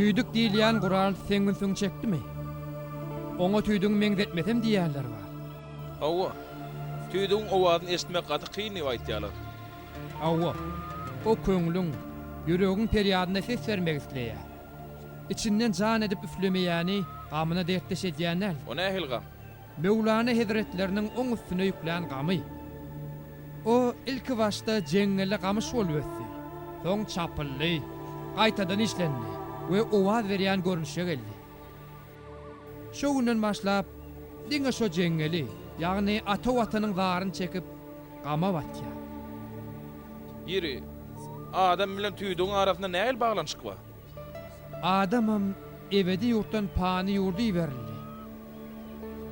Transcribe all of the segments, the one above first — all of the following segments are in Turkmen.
Tüydük diýilýän gural seňin soň çekdimi? Oňa tüydüň meňzetmesem diýýärler bar. Awa. Tüýdüň owadyny eşitmek gaty kyn aýtýarlar. Awa. O köňlüň, ýüregiň perýadyna ses bermek isleýär. İçinden jan edip üflemeýäni, gamyna dertleşedýänler. O nähil gam? Mevlana Hazretleriniň oň üstüne ýüklen gamy. O ilki başta jeňle gamy şol ötdi. Soň çapylly, gaýtadan işlendi we owaz berýän görnüşe geldi. Şo günden başlap diňe şo jeňli, ýagny ata watynyň zaryny çekip gama batýar. Ýeri, adam bilen tüýdüň arasynda nähil baglanşyk bar? Adamam ebedi ýurtdan pany ýurdy berildi.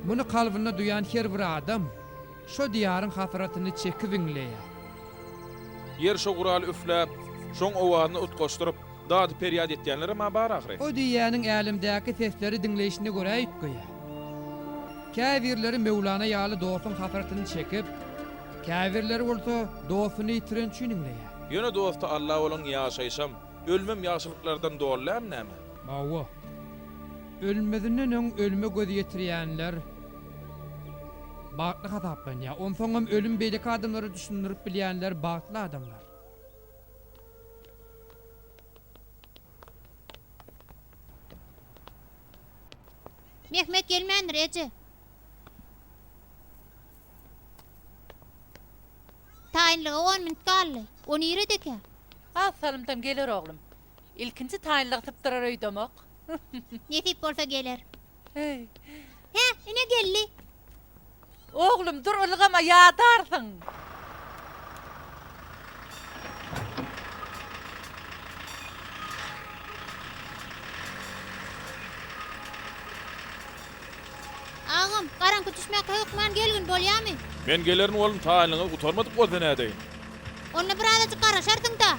Muny kalbyna duýan her bir adam şo diýaryň hasratyny çekip iňleýär. Yer şo guraly üfläp, şoň owadyny utgaşdyryp, dady perýad etýänlere ma bar ahry. O diýäniň älimdäki sesleri dinleýişine görä aýtgoýar. Käbirleri Mevlana ýaly dostun hasratyny çekip, käbirleri bolsa dostuny ýitiren üçin iňleýär. Ýöne dosta Allah bolan ýaşaýsam, ölmem ýaşylyklardan dogurlar näme? Bawa. Ölmedinden öň ölüme göz ýetirýänler bagtly hataplanýar. Onsoňam ölüm beýleki adamlary düşündirip bilýänler bagtly adamlar. Mehmet gelmendir ece. Taýinlygy 10 minut galdy. Onu ýeredeke. Salymdan geler oglum. İlkinci taýinlygy typdyrar öýdemek. Netip bolsa geler. Hey. He, ine geldi. Oglum dur ulgama ýadarsyň. Ağam, garaňky düşmäke hökman gelgin bolýarmy? Men gelerin oğlum taýinlygy gutarmadyk bolsa nädeýin? Onu bir azajyk garaşarsyň da.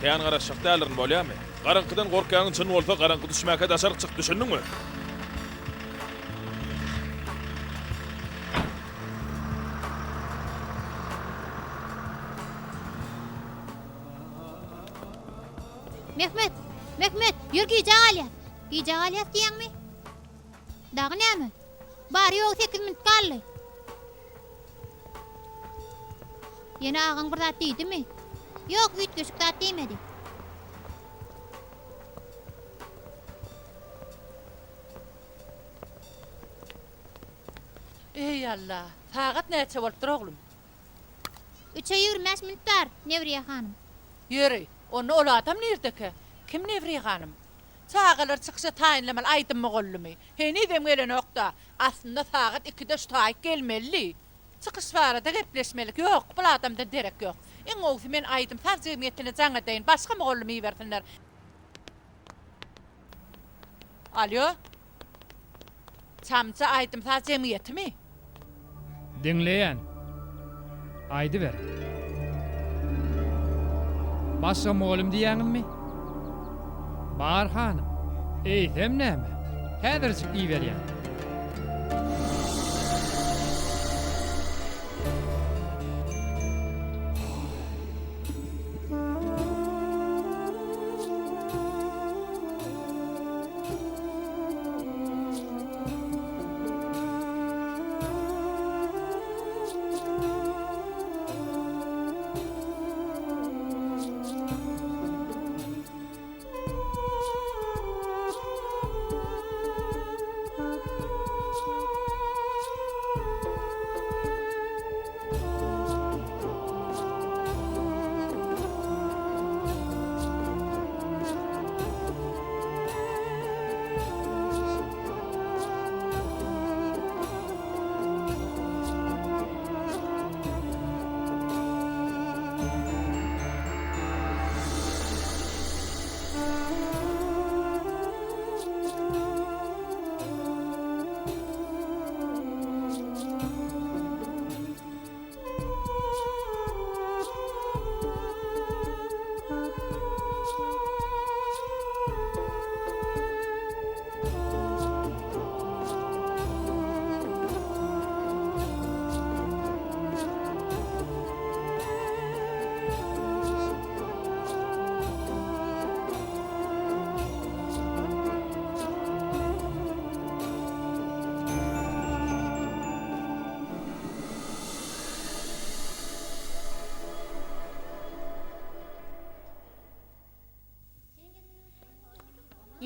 Täň garaşyk dälirin bolýarmy? Garaňkydan gorkaňyň çyn bolsa garaňky düşmäke daşaryk çyk düşündiňmi? Mehmet, ýür giýje alyat. Giýje alyat diýäňmi? Dagy näme? Bari ýok 8 minut galdy. Ýene ağaň bir zat diýdimi? Ýok, üýtgeşik zat diýmedi. Ey Allah, sagat näçe bolupdyr oglum? 3 ýürmäş minutlar, Nevriye hanım. Ýöri, onu ol adam nerdeki? Kim Nevriye hanım? Sağalar çıkışa taýinlemel aýdym mogullumy. Heni dem gelen okda. Aslında sagat 2-de şu taýyk gelmeli. Çıkış barada gepleşmelik ýok, bu adamda derek ýok. Eň ogzy men aýdym saz jemgyýetine jaňa deýin, başga mogullumy bersinler. Alo? Çamça aýdym saz jemgyýetimi? Dinleýän. Aýdy ber. Başga mogulum diýäňmi? Bar hanım. Eýsem näme? Häzirçik diýberýän.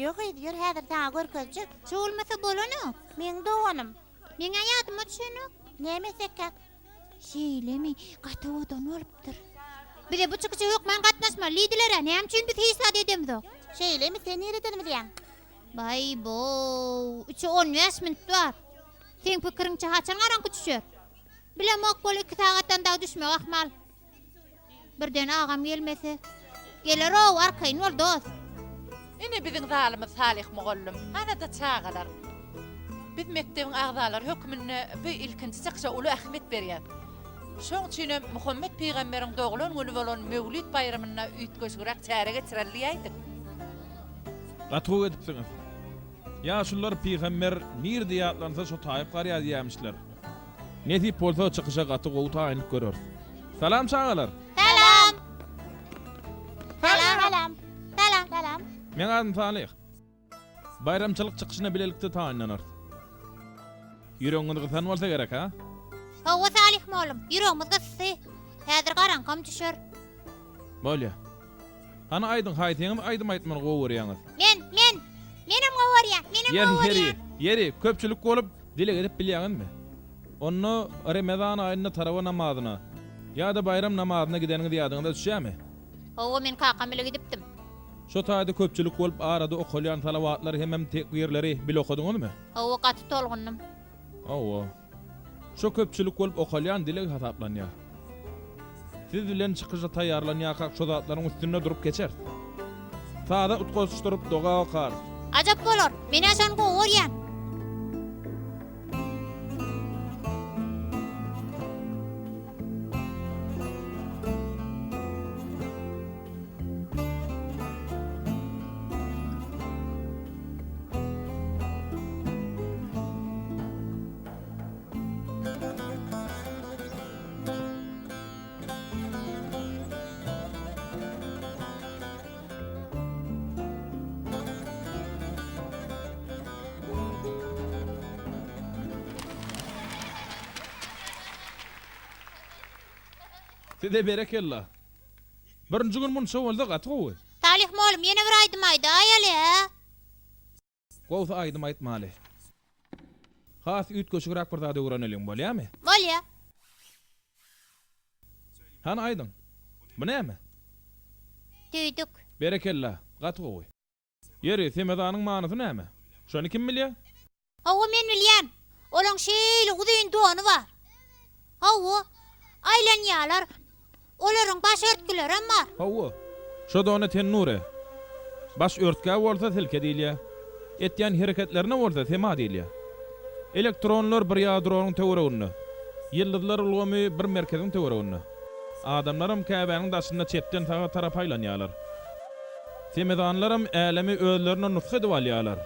Yok ediyor häzir taňa görkezjek. Şolmasa bolany. Men doganım. Meňe ýadyma düşenok. Näme sekek? Şeýlemi gatawadan bolupdyr. Bile bu çykyjy ýok, men gatnaşma. Lidilere näme üçin biz hesap edemdik? Şeýlemi sen ýeredenmi diýen? Bay bo, 3-10 minut var. Sen pikiriňçe haçan garanky düşer? Bile mokbol 2 sagatdan da düşmek ahmal. Birden agam gelmese. Geler o arkayın ol dost. Ine biziň zalymyz Salih Mugallim. Ana da çağalar. Biz mektebiň agzalar hökmüne bu ilkinji çykşa uly ähmet berýär. Şoň üçin Muhammed peýgamberiň doglan güni bolan Mevlid bayramasyna üýtgeşgürek çäre geçirilýärdi. Gatuw edipsiňiz. Ya şular peýgamber mir diýatlansa şo taýyp garýar diýýärmişler. Netip bolsa çykyşa gatuw taýyny görür. Salam çağalar. Salam. Salam. Salam. Salam. Men adym Salih. Bayramçylyk çykyşyna bilelikde taýynlanar. Ýüregiňiz gysan bolsa gerek ha? Hawa Salih molum. Ýüregimiz gysy. Häzir garankam düşer. Bolýa. Ana aýdyň haýtyňy aýdym aýtmaly gowurýaňyz. Menim gowarya, menim gowarya. Yeri köpçülik bolup dile edip bilýäňizmi? Onu Ramazan aýyna tarawa namazyna ýa-da bayram namazyna gideniňiz ýadyňyza düşýärmi? Hawa men kakam ile gidipdim. Şo taýda köpçülik bolup arada okulýan salawatlary hemem tekbirleri bil okudyňyzmy? Hawa gaty tolgunnum. Awa. Şo köpçülik bolup okulýan dile hasaplanýar. Siz bilen çykyşa taýýarlanýar şo zatlaryň üstünde durup geçer. Sada utgoşdurup doga okar. Ajap bolor. Meni aşan gowaryan. Size berekellah. Birinci gün mun şo boldy gatuw. Salih molum ýene bir aýdym aýdy aýaly. Gowsa aýdym aýtmaly. Has üýtgeşigrak bir zada öwreneliň bolýarmy? Bolýa. Han aýdyň. Bu näme? Tüýdük. Berekellah, gatuw. Yeri semedanyň manysy näme? Şonu kim bilýär? Hawa men bilýän. Olaň şeýle gudyň duany bar. Hawa aýlanýarlar. Olaryň baş örtkileri hem bar. Hawa. Şo dony tennure. Baş örtkä bolsa silke diýilýär. Etýän hereketlerine bolsa sema diýilýär. Elektronlar bir ýadronyň töweregiňde. Ýyldızlar ulgamy bir merkeziň töweregiňde. Adamlarym Käbäniň daşynda çepden taga tarap aýlanýarlar. Semedanlarym älemi özlerine nusxa edip alýarlar.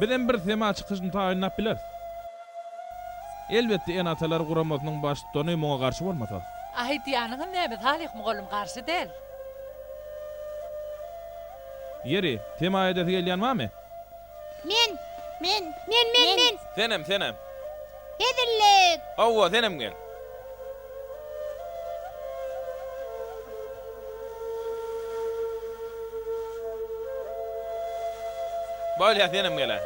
Bizem bir sema çykyşyny taýynlap biler. Elbetde en atalar guramasynyň baş dony muňa garşy bolmasa. Aýdýanyň näme Salih Mugallim garşy del. Yeri, tema edesi gelýän barmy? Men. Senem. Hedirlik. Awwa, senem gel. Bolýa, senem gel.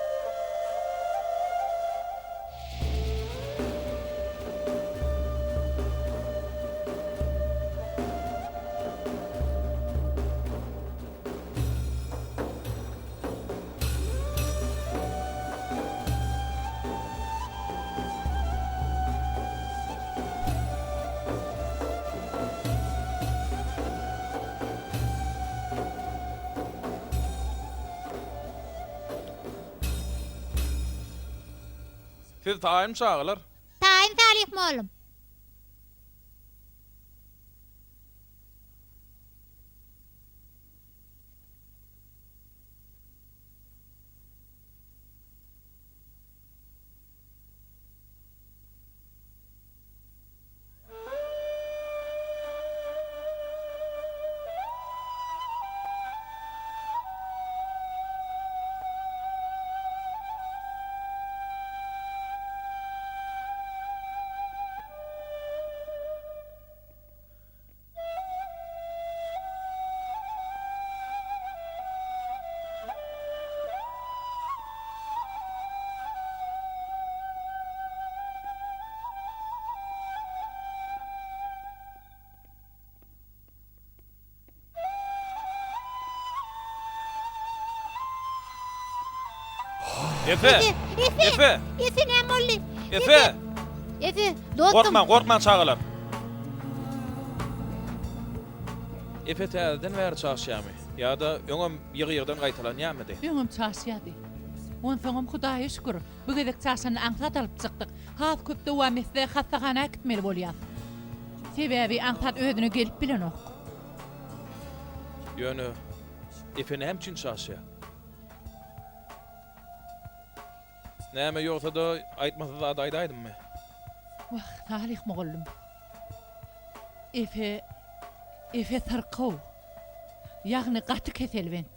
Siz taýym çağılar. Taýym Salih molum. Efe! Efe! Efe ne molly? Efe! Efe, dostum. Korkma çağalar. Efe täzeden bäri çaşýamy. Ýa-da öňem ýygy-ýygydan gaýtalan ýamydy. Öňüm çaşýady. On soňam Hudaýa şükür. Bu gedek çaşany aňsat alyp çykdyk. Has köp dowamysda hastahana gitmeli bolýar. Sebäbi aňsat özüne gelip bilen ok. Ýöne Efe näme üçin çaşýar? Näme ýoksa da aýtmasa da aýdaýdymmy? Wah, talih mogullum. Efe tarqaw. Ýagny gaty keselbent.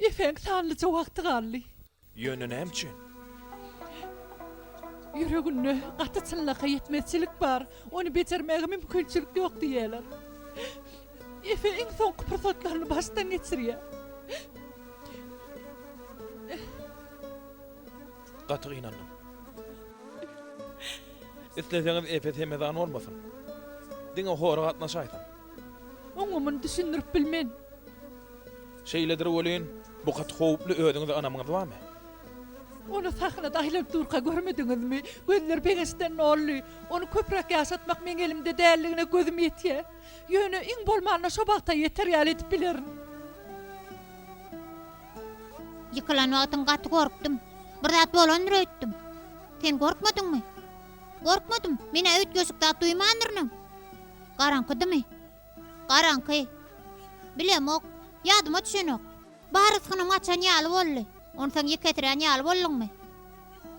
Efeň sanlyca wagty galdy. Ýöne näme üçin? Yüreginde gaty çynlyga ýetmezçilik bar. Onu becermäge mümkinçilik ýok diýerler. Efe iň soňky pursatlaryny başdan geçirýär. Gaty inandım. İsteseniz Efe temeden olmasın. Diňe hora gatnaşaýdym. Oňumun düşündirip bilmen. Şeýledir bolýan, bu gat howply ödüňizi anamyňyz barmy? Onu sahnada aýlap durga görmediňizmi? Gözler peňesten olly. Onu köprek ýaşatmak meň elimde dälligine gözüm ýetýär. Ýöne iň bolmagyna şo bagta ýeterýär edip bilerin. Yıkılan wagtyň gaty gorkdum. Bir zat bolandyr öýtdim. Sen gorkmadyňmy? Gorkmadım. Mene öýt göşükde duýmandyrnyň. Garaňkydymy? Garaňky. Bilem ok. Ýadyma düşenok. Barysgyny maçan ýaly boldy. Onu sen ýeketirän ýaly boldyňmy?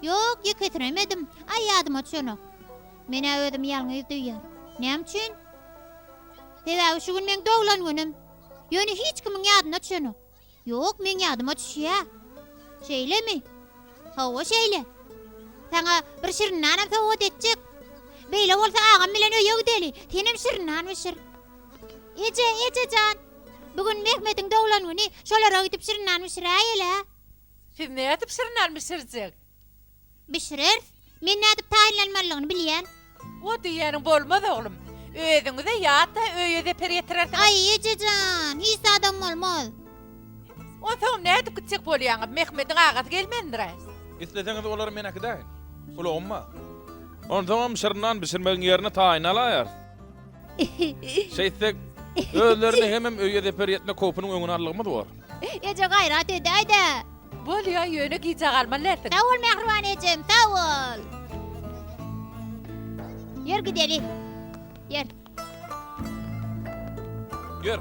Ýok, ýeketiremedim. Ay ýadyma düşenok. Mene özüm ýalňyz duýýar. Näme üçin? Sebäbi şu gün men doglan günüm. Ýöne hiç kimiň ýadyna düşenok. Ýok, men ýadyma düşýär. Şeýlemi? Hawa şeýle. Sana bir şirinan sowat etjek. Beýle bolsa agam bilen öýe gideli. Tenem şirinan mişir. Ece jan. Bugün Mehmetiň doglan güni şolara gidip şirinan mişiraýela. Siz näme edip şirinermisirjek? Bişirer. Men nädip taýinlanmalygyny bilýän. O diýerin bolmaz oglum. Özüňize ýa-da öýede perýetirersiň. Ay ece jan, hiç adam bolmaz. O soň näme edip gitjek bolýaňyz? Mehmetiň agasy gelmendir. İsteseniz olar meneki daýyn. Ula omma. Ondan şirnan bişirmegiň ýerine taýyn alaýar. Şeýsek özlerini hemem öýede perýetme kopynyň öňüne alygmy bar. Ece gaýrat edäýde. Bolýar ýöne giýje galmalardyň. Sağ ol Mehriban ejim, sağ ol. Yer gideli. Yer. Ýer.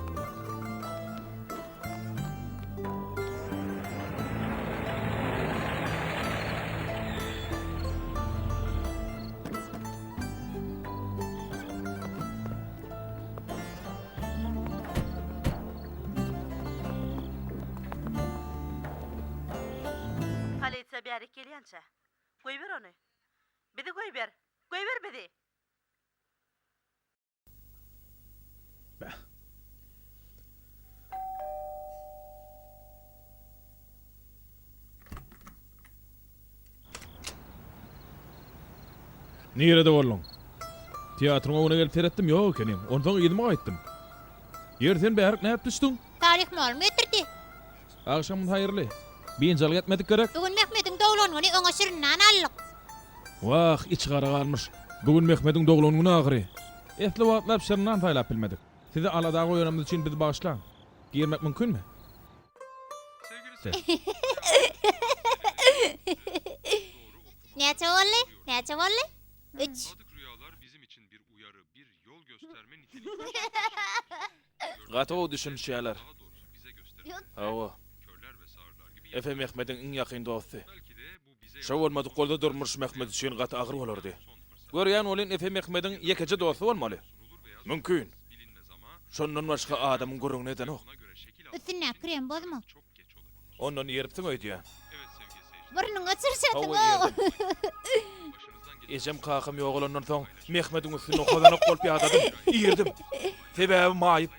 Halyça bäri gelýänçe. Goý ber onu. Bizi goý ber. Goý ber bizi. Nirede bollun? Tiyatroňa ona gelip teretdim ýok ekenim. Ondan ýylyma gaýtdym. Ýerden bärik näp düşdüň? Tarih mal metrdi. Akşamın hayırlı. Biňjal etmedik gerek. Bugün Mehmetiň doglan güni öňe şirinan allyk. Wah, iç gara galmyş. Bugün Mehmetiň doglan güni agyry. Esli wagtlap şirnan taýlap bilmedik. Sizi alada goýanymyz üçin bizi bagyşlaň. Girmek mümkinmi? Näçe bolly? Näçe bolly? 3. Sadık rüyalar bizim için bir uyarı, bir yol gösterme niteliğinde. Gato düşünýärler. Daha doğrusu bize gösteren Hawa. körler ve sağırlar gibi. Efe Mehmetiň iň ýakyn dosty. Belki de bu bize Şo bolmady golda durmuş Mehmet üçin gaty agyr bolardy. Görýän olyn Efe Mehmetiň ýekeci dosty bolmaly. Mümkin. bilinmez ama Şondan başga adamyň görüňi neden ok? ona göre şekil Üstüne krem bozma. çok geç olabilir. Ondan ýeripsiň öýdýär. Evet sevgili seyirciler, Burnun açırşatın Hawa o. başınızdan geçen Ejem kakam ýok olandan soň Mehmetiň üstüne kodanyp golp ýadadym. Ýerdim. Sebäbi maýyp.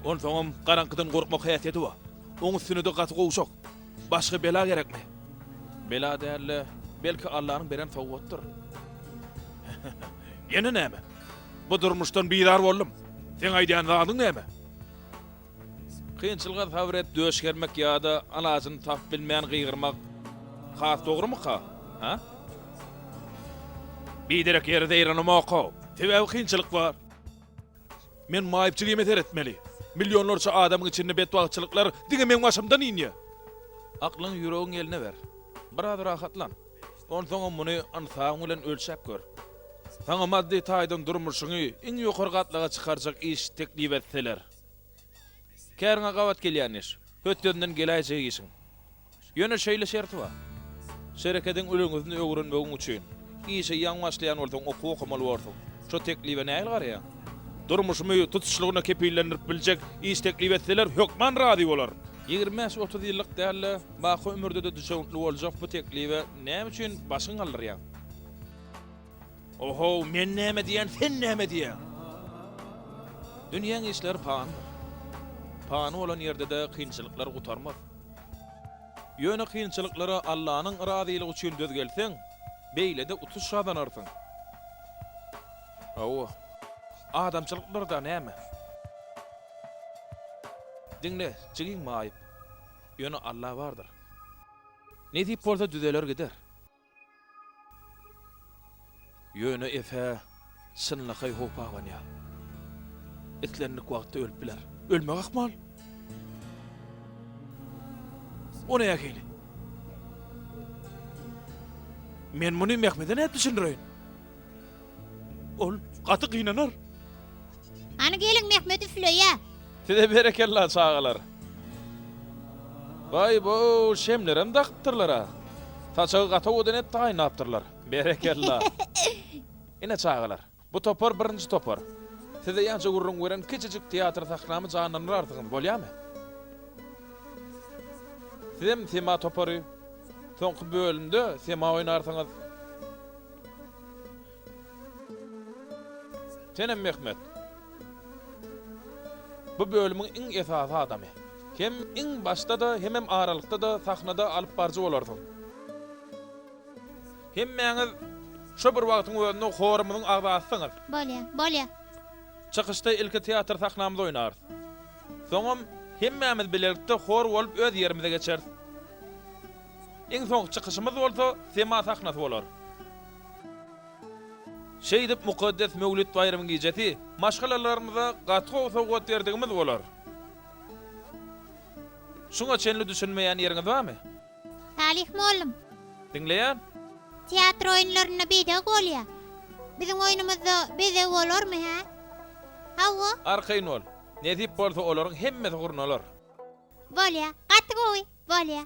On soňam garaňkydan gorkmak häsiýeti bar. Oň üstüne de gaty gowşak. Başga bela gerekmi? Bela dälle, belki Allahyň beren sowgatdyr. Ýene näme? Bu durmuşdan biýdar boldum. Sen aýdýan zadyň näme? Kynçylga favorit döşgermek ýa-da alasyny tap bilmeýän gygyrmak has dogrymy ha? Ha? Biderek ýerde ýerine Tebäbi kynçylyk bar. Men maýypçylygy etmeli. Milyonlarça adamyň içinde bedbagçylyklar diňe men başymdan inýe. Aklyň ýüregiň eline ber. Biraz rahatlan. Onsoň muny ansaň bilen ölçäp gör. Saňa maddi taýdan durmuşyňy iň ýokary gatlaga çykarjak iş teklip etseler. Kärňe gawat gelýän iş. Hötdenden geläjek işiň. Ýöne şeýle şerti bar. Şereketiň öleňizni öwrenmegi üçin işe ýaňy başlaýan bolsaň okumaly bolsaň, şo teklipe näil garýa? Durmuşymy tutuşlygyna kepillendirip biljek iş teklip etseler hökman razy bolar. 25-30 ýyllyk däle baky ömürde de düşüňli boljak bu teklipe näme üçin başyň alyrýa? Oho, men näme diýen, sen näme diýen? Dünýäň işleri pan. Pan bolan ýerde de kynçylyklar gutarmaz. Ýöne kynçylyklara Allahyň razylygy üçin dözgelseň, beýle de utuş şadanarsyň. Awa, adamçylyklar da näme? Dinle, çygyň maýyp. Ýöne Allah bardyr. Ne diýip bolsa düzeler gider. Ýöne efe sınlykay hopawan ýa. Etlernik wagtda ölüp biler. Ölmek akmal. O ne ýakely? Men muny Mehmeden näp düşündirýin? Ol gaty gynanar. Ana gelin Mehmet üflöýä. Size berekellah çağalar. Vay bu şemlerem daqtırlar ha. Taçağı gata odan et taýyn aptırlar. Berekellah. Ine çağalar. Bu topar birinci topar. Size ýança gurrun gören kiçijik teatr sahnamy janlanýar artygyň bolýarmy? Sizem tema topary. Soňky bölümde tema oýnarsyňyz. Senem Mehmet. Bu bölümün iň esasy adamy. Hem iň başda da hem aralykda da sahnada alyp barjy bolarsyň. Hem meňiz şo bir wagtyň özünde horumynyň agdasyňyz. Bolýa. Çykyşda ilki teatr sahnamyzda oýnar. Soňam hemmemiz birlikde hor bolup öz ýerimize geçer. Iň soň çykyşymyz bolsa tema sahnasy bolar. Şeýdip mukaddes Mevlüt bayramy gecesi maşgalalarymyza gatga sowgat berdigimiz bolar. Şuňa çenli düşünmeýän ýeriňiz barmy? Talih mollum. Dinleýän? Teatr oýunlaryna beýde bolýar. Biziň oýunumyzda beýde bolarmy ha? Hawa? Arkayn ol. Ne diýip bolsa olaryň hemmesi gurnalar. Bolýa. Gaty goý. Bolýa.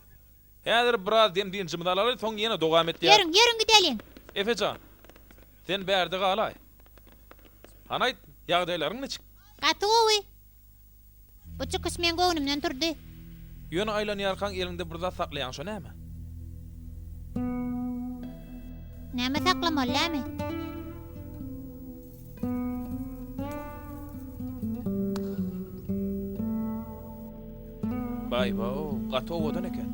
Häzir biraz demdiňçimiz alaly, soň ýene dogam etýär. Ýörüň gidelim. Efecan. Sen bärde galay. Hanaýt, ýagdaýlaryň neçik? Gaty goý. Bu çykyş men göwnümden turdy. Ýöne aýlanýarkan elinde bir zat saklaýan şo näme? Näme saklamalymy? Bay gato odan eken.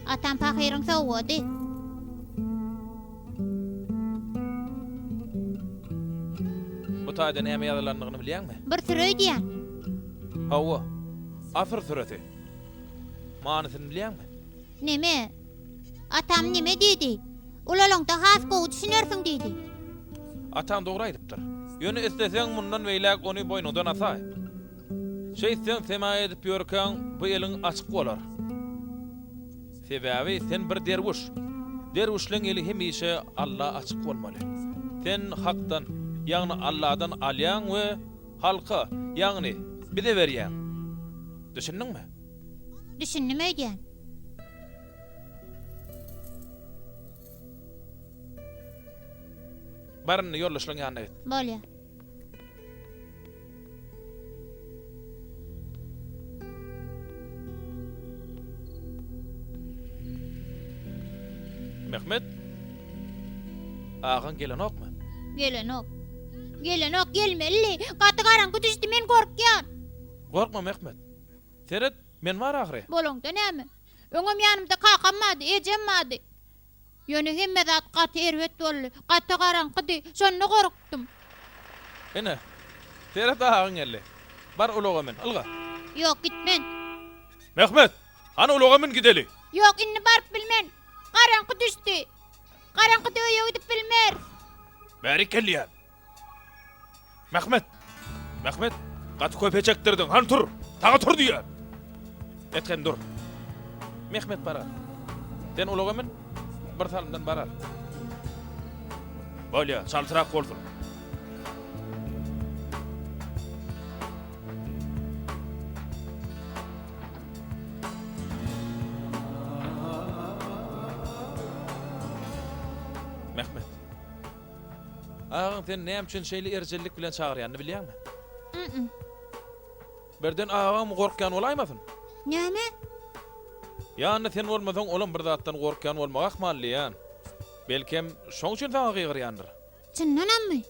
Atam pahyryň sowgady. Bu taýda näme ýazylandygyny bilýärmi? Bir süröý diýen. Hawa. Afır süreti. Manysyny bilýärmi? Neme? Atam neme diýdi? Ulalaňda has gowy düşünersiň diýdi. Atam dogry aýdypdyr. Ýöne isteseň mundan beýlek ony boýnudan asay. Şeýsen sema edip ýörken bu eliň açyk bolar. Sebäbi sen bir derwiş. Derwişliň eli hemişe Allah açyk bolmaly. Sen hakdan, ýagny Allahdan alýan we halka, ýagny bize berýän. Düşündiňmi? Düşündim öýdän. Barny ýollaşyň ýanyna git. Bolýa. Mehmet. Ağan gelen okma? Gelen ok gelmeli. Gaty garaňky düşdi, men gorkýan. Korkma Mehmet. Seret, men var ahire. Bolongda näme? Öňüm ýanymda kakamady, ejemmady. Ýöne hemme zat gaty erwet boldy. Gaty garaňky, şonu gorkdum. Ene. Seret ağan geldi. Bar uloga men, alga. Yok gitmen. Mehmet, ana ulagamin gideli. Yok inni barıp bilmen. Qarankı düştü. Qarankı öýe gidip bilmer. Bäri kelýär. Mehmet, gaty köpecekdirdin. Han tur. Tağa tur diýär. Etken dur. Mehmet barar. Den ulagamin bir salymdan barar. Bolýa, saltyrak bolsun. Mehmet. Ağın sen näme üçin şeýle erjellik bilen çagyrýandy bilýärmi? Birden ağam gorkýan bolaýmasyn? Näme? Ýani sen bolmasaň olam bir zatdan gorkýan bolmak ahmallýan. Belkem şoň üçin taňa gygyrýandyr. Çyndanammy?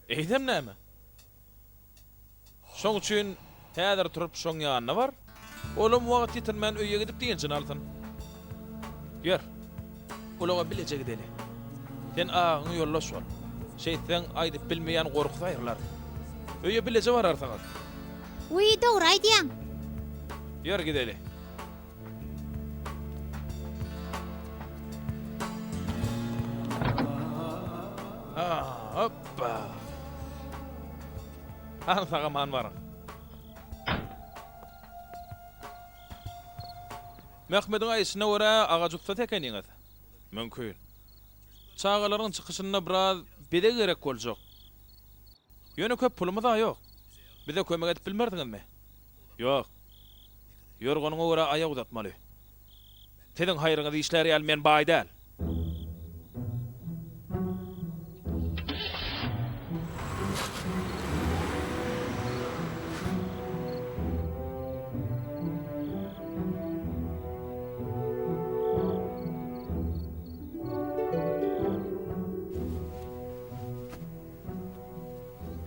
Eýdem näme? Şoň üçin häzir turup şoň ýanyna bar. Olam wagt ýetirmän öýe gidip diýençin alsyn. Ýer. Olaga bilece gideli. Sen ağını yollaş ol. Şeytan aýdyp bilmeýän gorky aýrlar. Öýe bilece barar saňa. Uy dogry aýdýaň. Ýer gideli. Hoppa. Saňa man bar. Mehmet'in aýsyna görä agajykda tekeniňiz. Mümkin. Çağalaryň çykyşyna biraz bede gerek boljak. Ýöne köp pulumyz da ýok. Bize kömek edip bilmerdiňizmi? Ýok. Ýorgonyňa görä aýak uzatmaly. Tediň haýryňyzy işleri almayan baý däl.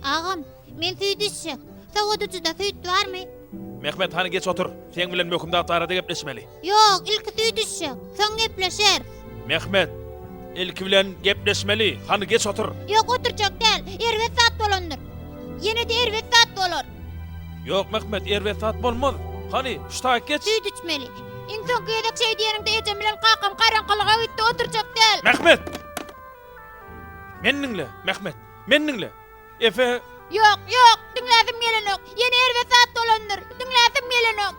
Ağam, men tüýdüşjek. Sowudyjyda tüýt barmy? Mehmet hani geç otur. Sen bilen möhümde arada gepleşmeli. Yok, ilki tüýdüşjek. Soň gepleşer. Mehmet, ilki bilen gepleşmeli. Hani geç otur. Yok oturjak däl. Erwet saat bolandyr. Ýene-de erwet saat bolar. Yok Mehmet, erwet saat bolmaz. Hani ştaýak geç. Tüýdüşmeli. Iň soňky edek şey diýeňde ejem bilen kakam karanqylyga gitdi oturjak däl. Mehmet! Menninle, Mehmet, menninle. Efe, Yok, dinlädim gelenok. Ýene erwet saat bolandyr. Dinlädim gelenok.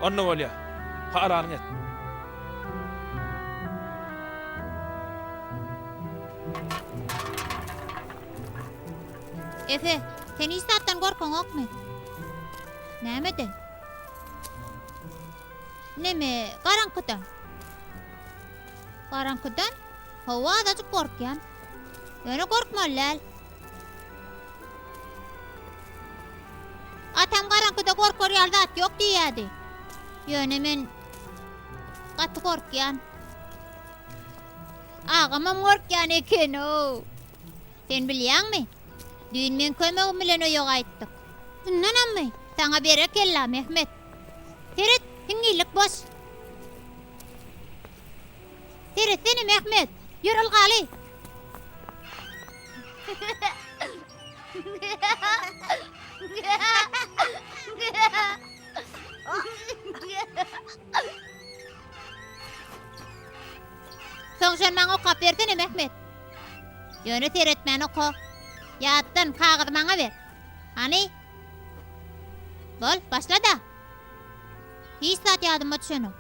onna bolýa. Haranyň et. Efe, sen hiç saattan korkan okmy? Nämeden? Neme, karankydan? Karankydan? Hawa azajyk korkýan. Ýöne korkmalyl. Atam karankyda korkar ýal zat ýok diýýärdi. Ýöne men gaty korkýan. Ağamam korkýan eken o. Sen bilýärmi? Dün men kömegim bilen öýe gaýtdyk. Şundanammy? Saňa berekella Mehmet. Teret, hiňilik bos. Teret seni Mehmet. Ýür algaly. Soň sen maňa okap berdine Mehmet. Ýöne teretmän oka. Ýatdan kagyzy maňa ber. Hani? Bol, başla da. Hiç saat ýadyma düşenok.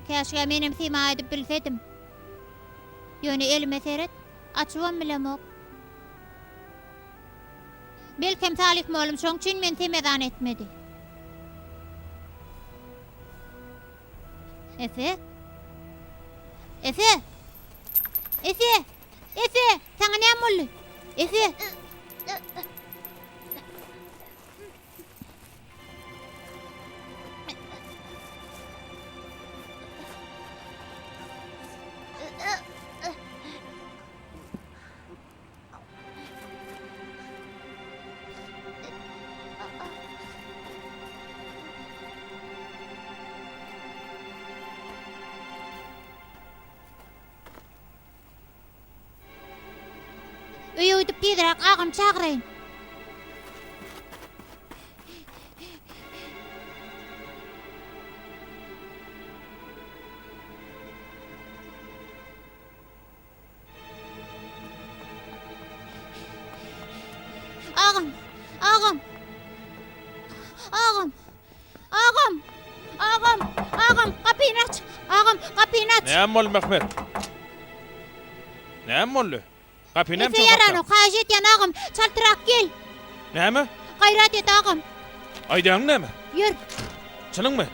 Käşke menim sima edip bilsedim. Ýöne elime seret, açywam bilemok. Belkem talip molum şoň üçin men temizan etmedi. Efe? Efe? Efe? Efe? Sana näme boldy? Efe? gidip diýerek agam çagyrayyn. Ağam, ağam. Ağam. Ağam. Ağam, ağam, kapyny aç. Ağam, kapyny aç. Näme bol Mehmet? Näme boldy? Kapyny näme Efe yarano, hajet yan ağam, çaltırak gel. Näme? Gayrat et ağam. Aýdaň näme? Yür, Çynyňmy?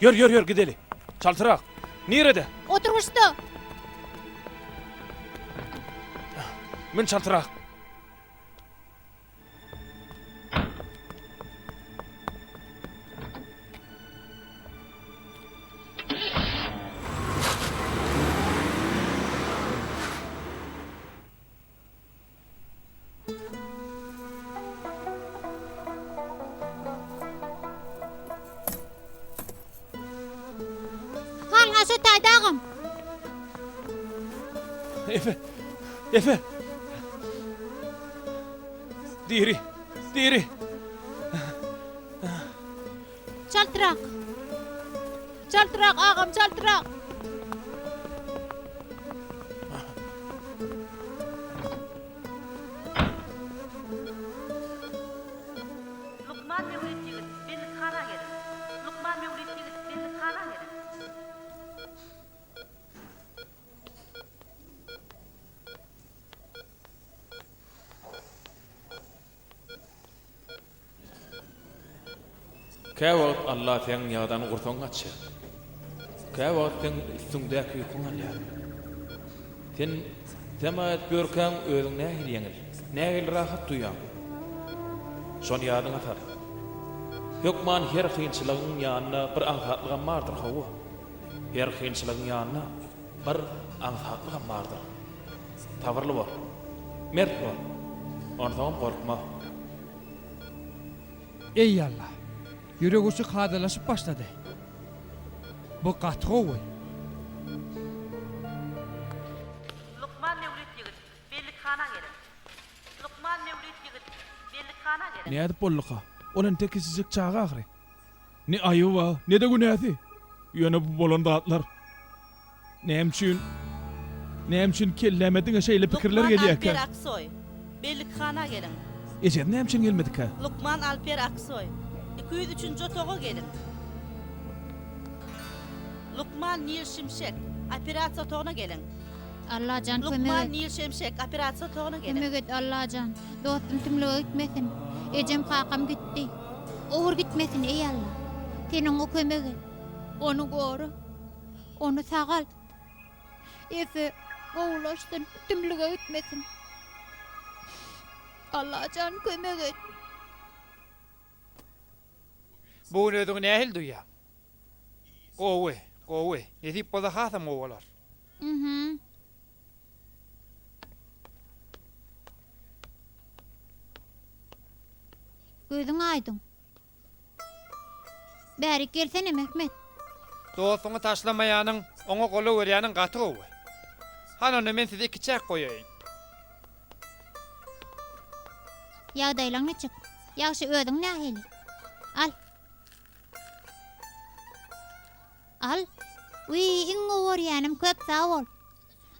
Ýör gideli. Çaltyrak. Nerede? oturuşda. Men çaltyrak. Halga şu tayda ağam. Efe. Diri. Çaltırak. Çaltırak ağam, çaltırak. Lukman Mevlid yigit, belli kana gelin. Lukman Mevlid yigit, belli kana gelin. Käwagt Allah sen ýadan gursoň atşy. Käwagt sen üstüňdäki kuňalýar. Sen semaat görkäň özüň nähil ýeňil, nähil rahat duýan. Şol ýadyň atar. Hökman her kynçylygyň ýanyna bir anhatlyga mardyr hawa. Her kynçylygyň ýanyna bir anhatlyga mardyr. Tawrly bol. Mert bol. Ondan gorkma. Ey Allah. Yüreguşy hadalaşyp başlady. Bu gatgowy. Lukman Mevlid yigit, belli kana gelin. Lukman Mevlid yigit, belli kana gelin. Näde bolluka? Olan tekisizlik çağa agry. Ne aýyba, ne de günäsi. Ýöne bu bolanda atlar. Nämçin kellemediňe şeýle pikirler gelýär. Lukman Alper Aksoy, belli kana gelin. Eşet nämçin gelmedik ha? Lukman Alper Aksoy, 203. otoga gelin. Lukman Nil Şimşek, operasiýa otoguna gelin. Allah can Lukman kömek. Nil Şimşek, operasiýa otoguna gelin. Kömek et Allah can. Dostum tümlüge gitmesin. Ejem kakam gitti. Oğur gitmesin ey Allah. Senin o kömek et. Onu koru. Onu sagal. Efe oğulaştın. Tümlüge gitmesin. Allah can kömek et. Bu nödüň nähil duýa? Gowy. Yetip bola hasam owalar. Gözüň aýdyn. Bäri gelsene Mehmet. Dostuňy taşlamaýanyň, oňa goly berýäniň gatgowy. Hanany men size iki çäk goýaýyn. Ýagdaýlaň neçik? Ýagşy özüň nähili? Al. Uy, iňe berýänim köp sag bol.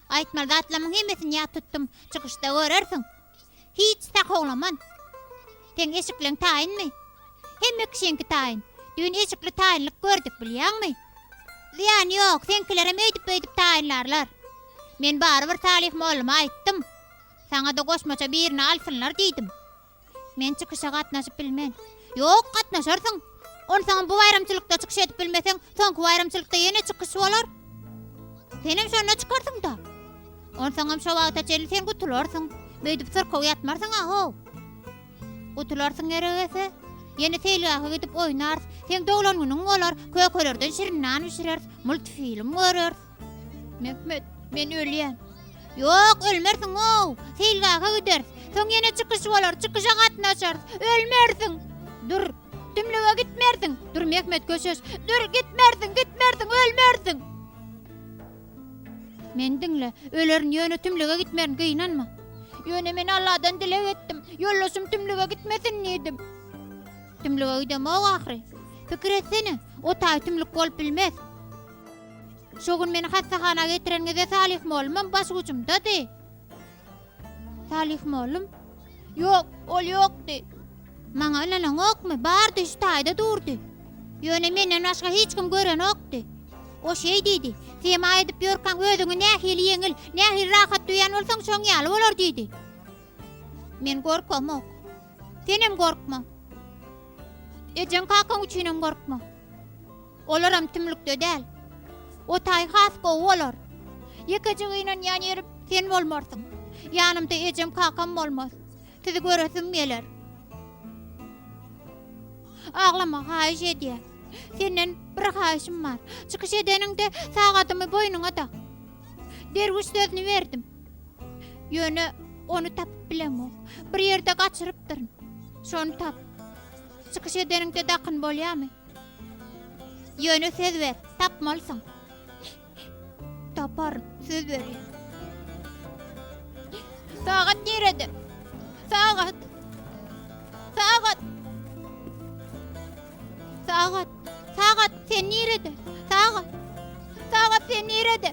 Aýtmalda atlamyň hemesini ýa tutdum. Çykyşda görersiň. Hiç takolaman. Sen eşikleň taýynmy? Hemme kişiňki taýyn. Dün eşikli taýynlyk gördük bilýärmi? Ziýan ýok, senkilere meýdip taýynlarlar. Men barybir Salih mollama aýtdym. Saňa da goşmaça birini alsynlar diýdim. Men çykışa gatnaşyp bilmän. Ýok, gatnaşarsyň. On saňa bu bayramçylykda çykyş edip bilmeseň, soňky bayramçylykda ýene çykyş bolar. Senem şonu çykarsyň da. On saňa şo wagta çeli sen gutularsyň. Meýdip sırkaw ýatmarsyň aho. Gutularsyň eregese. Ýene teýlaga gidip oýnar. Sen dowlanyň bolar, kökelerden şirinan üşürer, multfilm görür. Mehmet, men ölýän. Ýok, ölmersiň o. Teýlaga gider. Soň ýene çykyş bolar, çykışa gatnaşar. Ölmersiň. Dur. Tümlüge gitmersiň. Dur Mehmet köşeş. Dur gitmersiň, ölmersiň. Men diňle, ölerin ýöne tümlüge gitmerin gynanma. Ýöne men Allah'dan dilek etdim. Yollasım tümlüge gitmesin diýdim. Tümlüge gidemok ahry. Pikir etsene, o taý tümlük bolup bilmez. Şogun meni hastahana getirengize Salih molumam başguçumda-dy. Salih molum? Yok, ol ýokdy. Maňa ylanyň okmy? Bardy şu taýda durdy. Ýöne menden başga hiç kim gören okdy. O şey diýdi, "Sema edip ýörkäň özüňi nähili ýeňil, nähili rahat duýan bolsaň şoň ýaly bolar" diýdi. Men gorkmam. Senem gorkma. Ejen kakaň üçinem gorkma. Olaram tümlükde däl. O taý has gowy bolar. Ýekejigiňen ýan ýerip sen bolmarsyň. Ýanymda ejem kakam bolmaz. Sizi göresim geler. Aglama haýyş edýär. Senden bir haýyşym bar. Çykyş edeningde sagatymy boýnuňa tak. Derwiş sözünü berdim. Ýöne onu tapyp bilemok. Bir ýerde gaçyrypdyr. Şonu tap. Çykyş edeningde dakyn bolýarmy? Ýöne söz ber, tapmalysyň. Tapar, söz berýär. Sagat nerede? Sagat. Sagat. Sagat. Sagat sen nerede? Sagat. Sagat sen nerede?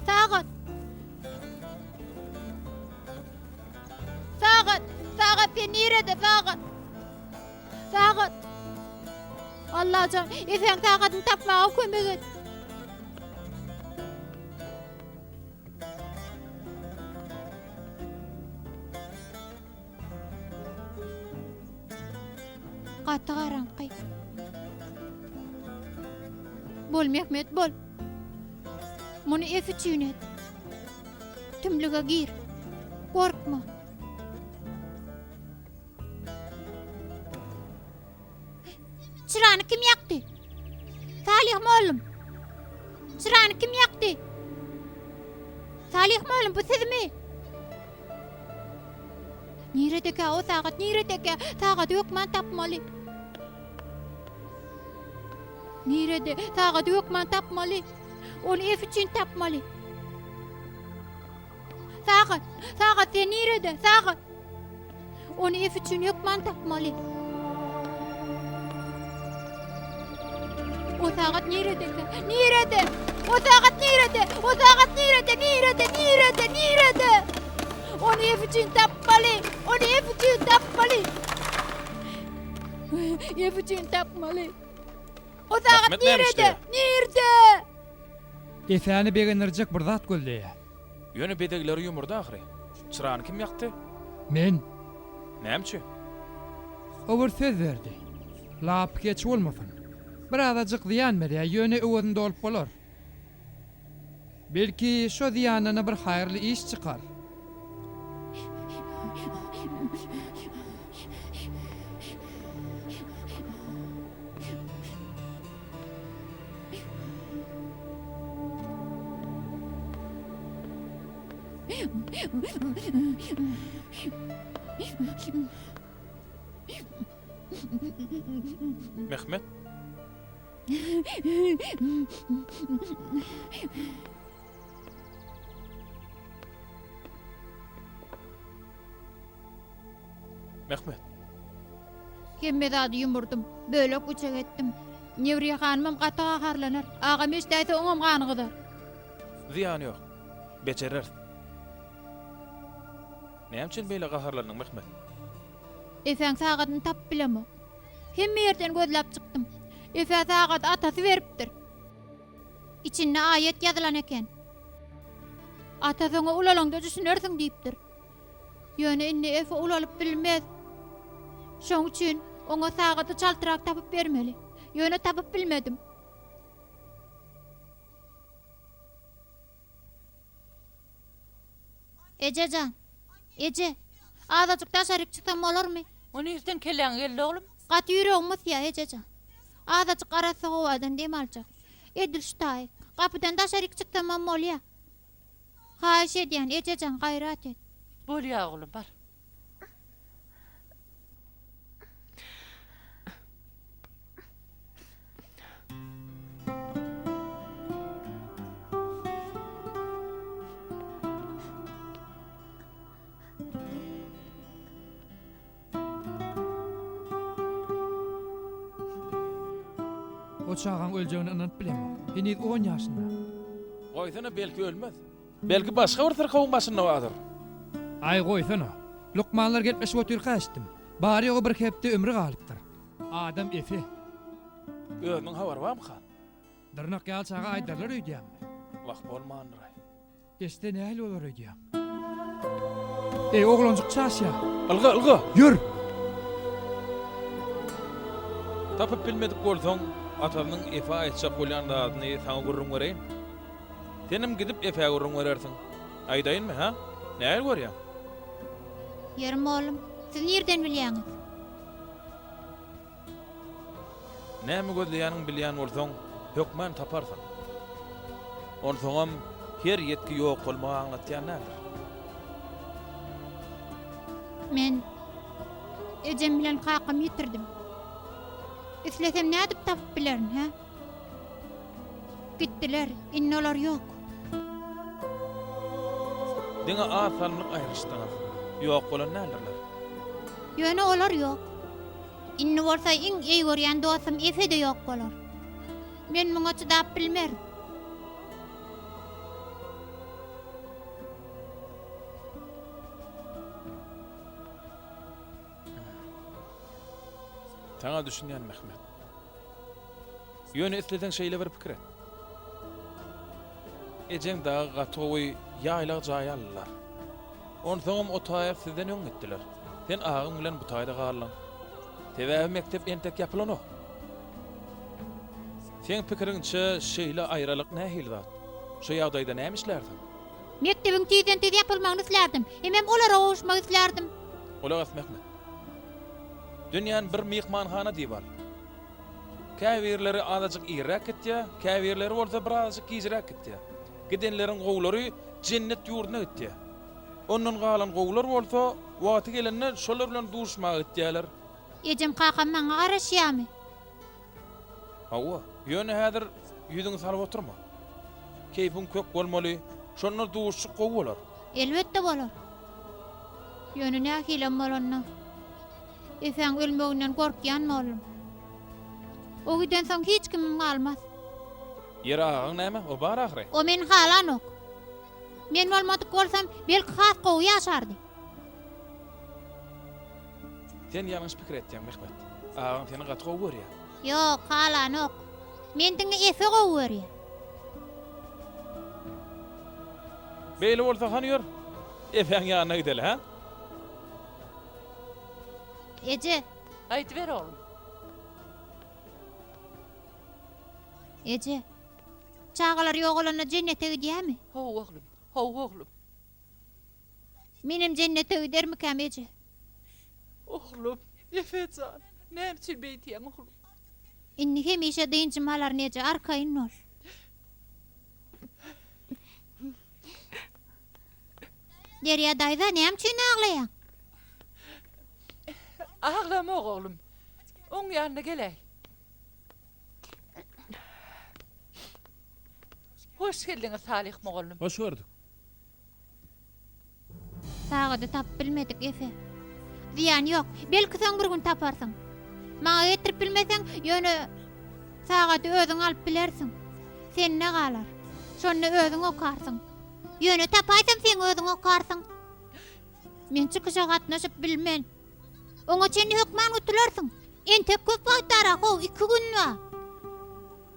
Sagat. Sagat. Sagat sen nerede? Sagat. Sagat. Allah'can, sen Sagat'ını tapmağa kömek et. Katı karanqy. Bol Mehmet bol. Muny efi çüýnet. Tümlüge gir. Korkma. Çırağını kim yaktı? Salih molum. Çırağını kim yaktı? Salih molum bu siz mi? Niredeki o Sagat, niredeki? Sagat yokman tapmalı. Nirede? Sagat yokman tapmalı. Onu ef için tapmalı. Sagat, Sagat sen nirede? Sagat. Onu ef için yokman tapmalı. O Sagat niredeki? Nirede? O Sagat nirede? O Sagat nirede? Nirede? Onu ef için tapmalı. Onu ef için tapmalı. Ef için tapmalı. O Sagat Mehmet näme nerede? işleýär? Nerede? Efäni begenirjek bir zat gözleýär. Ýöne bedegleri ýumurda ahry. Çyrağını kim ýakdy? Men Nämeçi? o bir söz berdi. Lap geç bolmasyn. Bir azajyk ziýan berýär, ýöne öwründe bolup bolar. Belki şo ziýanyna bir haýyrly iş çykar. Mehmet? Mehmet? Kemme zady yumurdum. Bölek uçak etdim. Nevriye hanymam gatağa harlanar. Agam eşdäýse oňam ganygydyr. Ziýany ýok. Beçerer. Nämeçin beýle gaharlanyň Mehmet? Efäň Sagatyny tap bilemok. Hemme ýerden gözläp çykdym. Efä Sagat atasy beripdir. İçinde ayet ýazylan eken. Atasyňa ulalaňda düşünersiň diýipdir. Ýöne indi Efe ulalyp bilmez. Şoň üçin oňa Sagaty çaltyrak tapyp bermeli. Ýöne tapyp bilmedim. Ejejan. Eje. Azajyk taşaryk çyksam bolarmy? O nerden keleň geldi oğlum? Gat ýüregim ýa Ejejan. Azajyk garasa gowadan demaljak. Edil ştaý. Kapydan taşaryk çyksam bolýar. Haýyş edýän Ejejan gaýrat et. Bolýar oğlum bar. çağan öljegini inanıp bilemok. Heniz 10 ýaşynda. Goýsana belki ölmez. Belki başga bir tırkawın başynda wadyr. Ay goýsana. Lukmanlar gelmesi götür kaçtım. Bari o bir hepde ömrü galypdyr. Adam efe. Özüň habar barmy ha? Dırnak ýal çağa aýdarlar öýdýäm. Wagt bolmandyr. Geçte nähili olar öýdýäm. Ey oglanjyk çaşya. Ilga. Ýür. Tapyp bilmedik bolsaň, atanyň efe aýtjak bolýan adyny saňa gurrun bereýin. Senim gidip efe gurrun berersiň. Aýdaýynmy ha? Näme görýär? Yerim oğlum. Siz nereden bilýäňiz? Näme gözleýäniň bilýän bolsaň, hökmen taparsyň. Onsoňam her ýetki ýok bolmagy anlatýan nädir? Men ejem bilen kakam yitirdim. Üslesem ne edip tapıp bilerin ha? Gittiler, innolar yok. Diňe asanlyk aýryşdyňyz. Ýok bolan nälerler? Yöne olar yok. Inni bolsa iň iyi görýän dostum Efe de yok bolar. Men muňa çydap bilmerim. Taňa düşünýän Mehmet. Ýöne isleden şeýle bir pikir et. Ejem dağı gatowy ýaýlak jaýallar. Onsoňam o taýar sizden öň gitdiler. Sen agyň bilen bu taýda galyň. Tebäbi mektep entek ýapylan o. Sen pikiriňçe şeýle aýralyk nähili zat? Şu ýagdaýda näme işlerdiň? Mektebiň tüýden tüýde ýapylmagyny islerdim. Hemem olara oňuşmagy islerdim. Ola Mehmet. Dünýäň bir mehmanhana diýbar. Käwirleri azajyk ýerek gitdi, käwirleri bolsa bir azajyk giýjirek gitdi. Gidenleriň gowlary cennet ýurduna gitdi. Ondan galan gowlar bolsa, wagty gelende şolar bilen duşmagy gitdiler. Ejem kakam maňa garaşýarmy? Hawa, ýöne häzir ýüzüňi salyp oturma. Keyfin kök bolmaly, şonlar duşyk gowlar. Elbetde bolar. Yönü nähilem bolanna. Efeň ölmeginden gorkýanmy oğlum? O günden soň hiç kimim galmaz. Ýer agyň näme? O bar ahry. O men halanok. Men bolmadyk bolsam belki has gowy ýaşardy. Sen ýalňyş pikir etdiň Mehmet. Agyň seni gatgow görýär. Yok, halanok. Men diňe Efe gowy görýär. Beýle bolsa hany ýör. Efeň ýanyna gideli ha? Ece, Aýdyber oğlum. Ece. Çağalar ýok olana jennete gidýärmi? How oğlum. Menim jennete gidermikäm Ece? Oğlum, Efecan. Näme beýtýäň oğlum? Inni hemişe dynjymalar nece arkaýyn ol. Derýa daýda näme üçin aglaýaň? Ağlama oğlum. Oň ýanyna geley. Hoş geldiňiz Salih oğlum. Hoş gördük. Sagada tap bilmedik Efe. Ziyan yok. Belki sen bir gün taparsın. Maňa getirip bilmeseň, ýöne sagada özüň alyp bilersiň. Sen ne galar? Şonu özüň okarsın. Ýöne tapaýsam sen özüň okarsın. Men çykyşa gatnaşyp bilmen. Oňa çeni hökman götürlersiň. Entek köp wagtara gow 2 gün wa.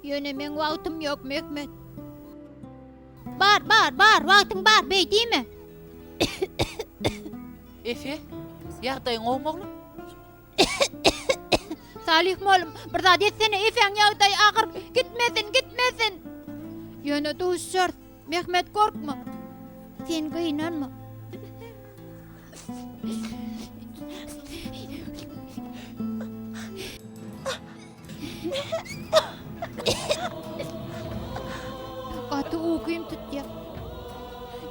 Ýöne men wagtym ýok Mehmet. Bar, wagtyň bar, beýdimi? Efe, ýagdaýyň oňmy oğlum? Salih oğlum, bir zat etsene Efeň ýagdaý agyr, gitmesin. Ýöne duşşar, Mehmet korkma. Sen gynanma. Gaty uğym tutýar.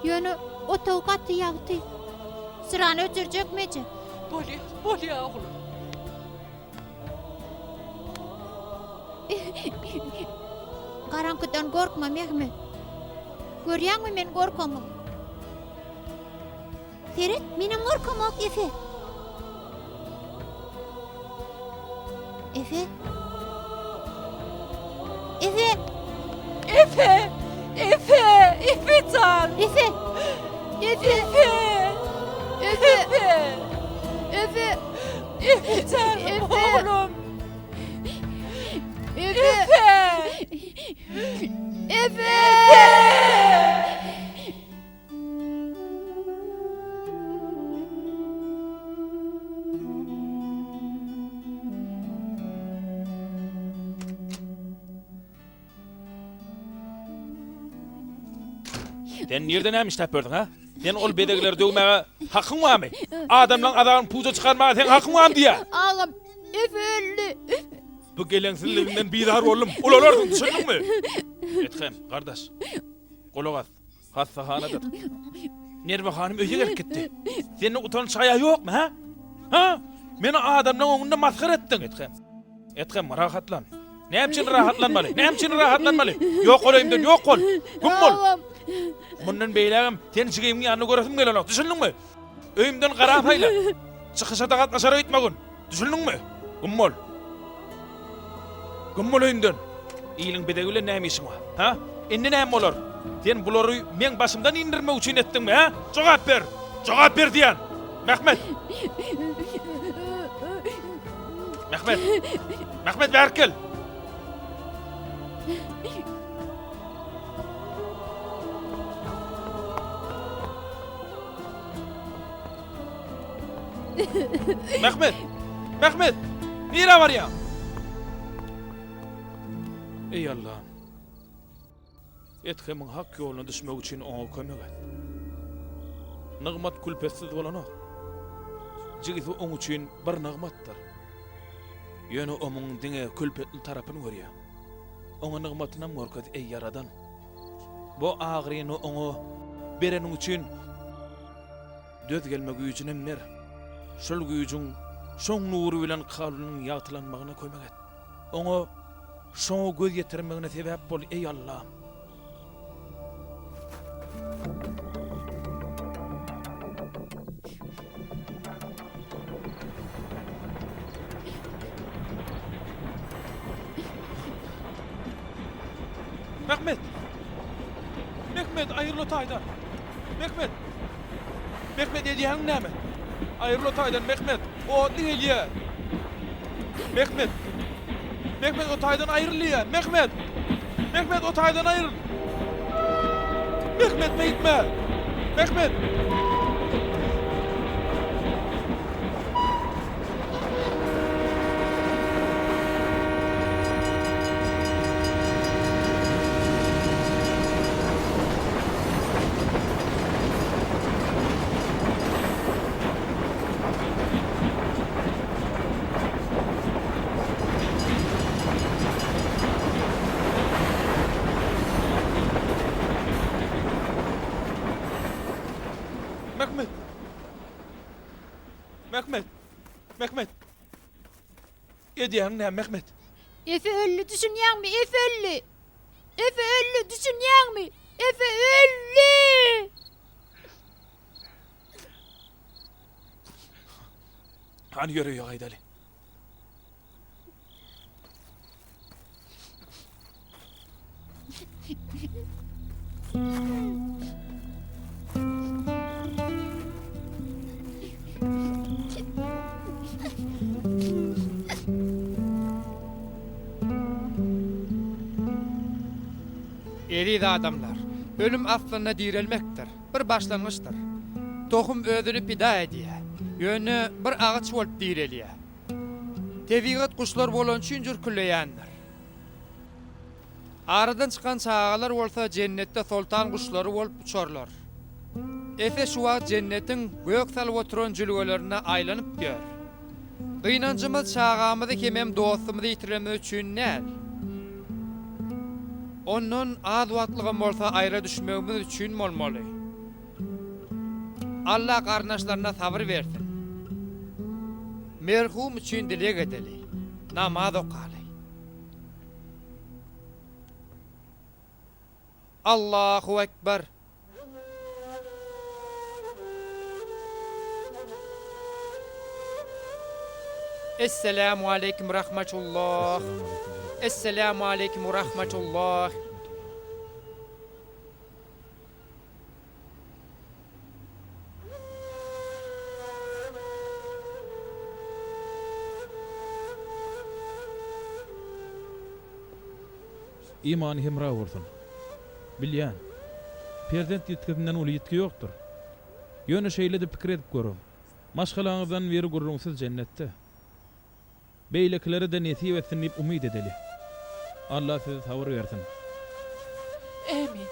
Ýöne otaw gaty ýagdy. Sırany ötürjekmeje. Bolýar oğlum. Karankydan gorkma Mehmet. Görýäňmi men gorkamy? Ferit, menim gorkamok Efe. Efe? Efe, Efe! Efe! Efecan! Efe, Efe, Efe! Efe, Efecan! Efe! Oğlum! Efe, Efe! Efe. Sen nereden hem iştep berdin ha? Sen ol bedegler dövmeye hakkın var mı? Adamla adamın puza çıkarmaya sen hakkın var mı diye? Ağam, Efe öldü. Bu gelensizliğinden bidar oğlum. Ulolardın düşündün mü? Ethem kardeş. Kologaz. Hastahanedir. Nerve hanım öye gelip gitti. Senin utanç ayağı yok mu ha? Ha? Beni adamla önünde maskar ettin Ethem. Ethem rahatlan. Ne için rahatlanmalı? Ne için rahatlanmalı? Yok olayımdan yok ol. Gummol. Ağam, Bundan beyleğim sen çıkayımın yanına göresim gelen o. Düşündün mü? Öyümden kara payla. Çıkışa da katlaşara gitmegin. Düşündün mü? Gummol. Gummol öyümden. İyiliğin bedegüyle neyim işin var? Ha? Indi neyim olur? Sen buları men başımdan indirme için ettin mi ha? Cevap ver. Cevap ver diyen. Mehmet. Mehmet. Mehmet Berkel. Mehmet! Mehmet! Nire var ya? Ey Allah'ım! Etkemin hak yoluna düşmek için ona kömek et. Nığmat külpetsiz olan o. Jigisi onun için bir nığmattır. Yönü onun dine külpetli tarafını var ya. Ona nığmatına morkat ey yaradan. Bu ağrını onu berenin için döz gelme gücün emler. Şol güýjüň şoň nuru bilen kalbynyň ýatylanmagyna kömek et. Oňa şoň göz ýetirmegine sebäp bol ey Allah. Mehmet! Mehmet ayrılı taydan. Mehmet! Mehmet ediýäň näme? Ayrılı taydan Mehmet. O değil ya. Mehmet. Mehmet o taydan ayrıl ya. Mehmet. Mehmet o taydan ayrıl. Mehmet gitme. Mehmet. Mehmet. Mehmet. Mehmet. Ediyen ne Mehmet? Efe öldü düşünýän mi? Efe öldü. Efe öldü düşünýän mi? Efe öldü. Hani yürüyor Aydali. Eridi adamlar. Ölüm aslında direlmektir. Bir başlangıçtır. Tohum özünü pida ediye. Yönü bir ağaç bolup direliye. Tebigat kuşlar bolan çünjür külleýändir. Aradan çıkan çağalar bolsa cennette sultan kuşları bolup uçarlar. Efe şu wagt cennetin göksel oturan jülgelerine aylanyp gör. Gynanjymyz çağamyzy kemem dostumyzy ýitiremek üçin näl? Onun az wagtlygym bolsa aýra düşmegimiz üçin bolmaly. Allah garnaşlaryna sabır bersin. Merhum üçin dilek edeli. Namaz okaly. Allahu ekber. Esselamu aleyküm rahmetullah. Esselamu aleyküm ve rahmetullah. İmanı hemra olsun. Bilýän. Prezident ýetkizinden uly ýetki ýokdur. Ýöne şeýle de pikir edip görüm. Maşgalaňyzdan beri gurrunsyz jennetde. Beýlekleri de nesip etsin diýip umyd edeli. Allah sizi sabır versin. Emin.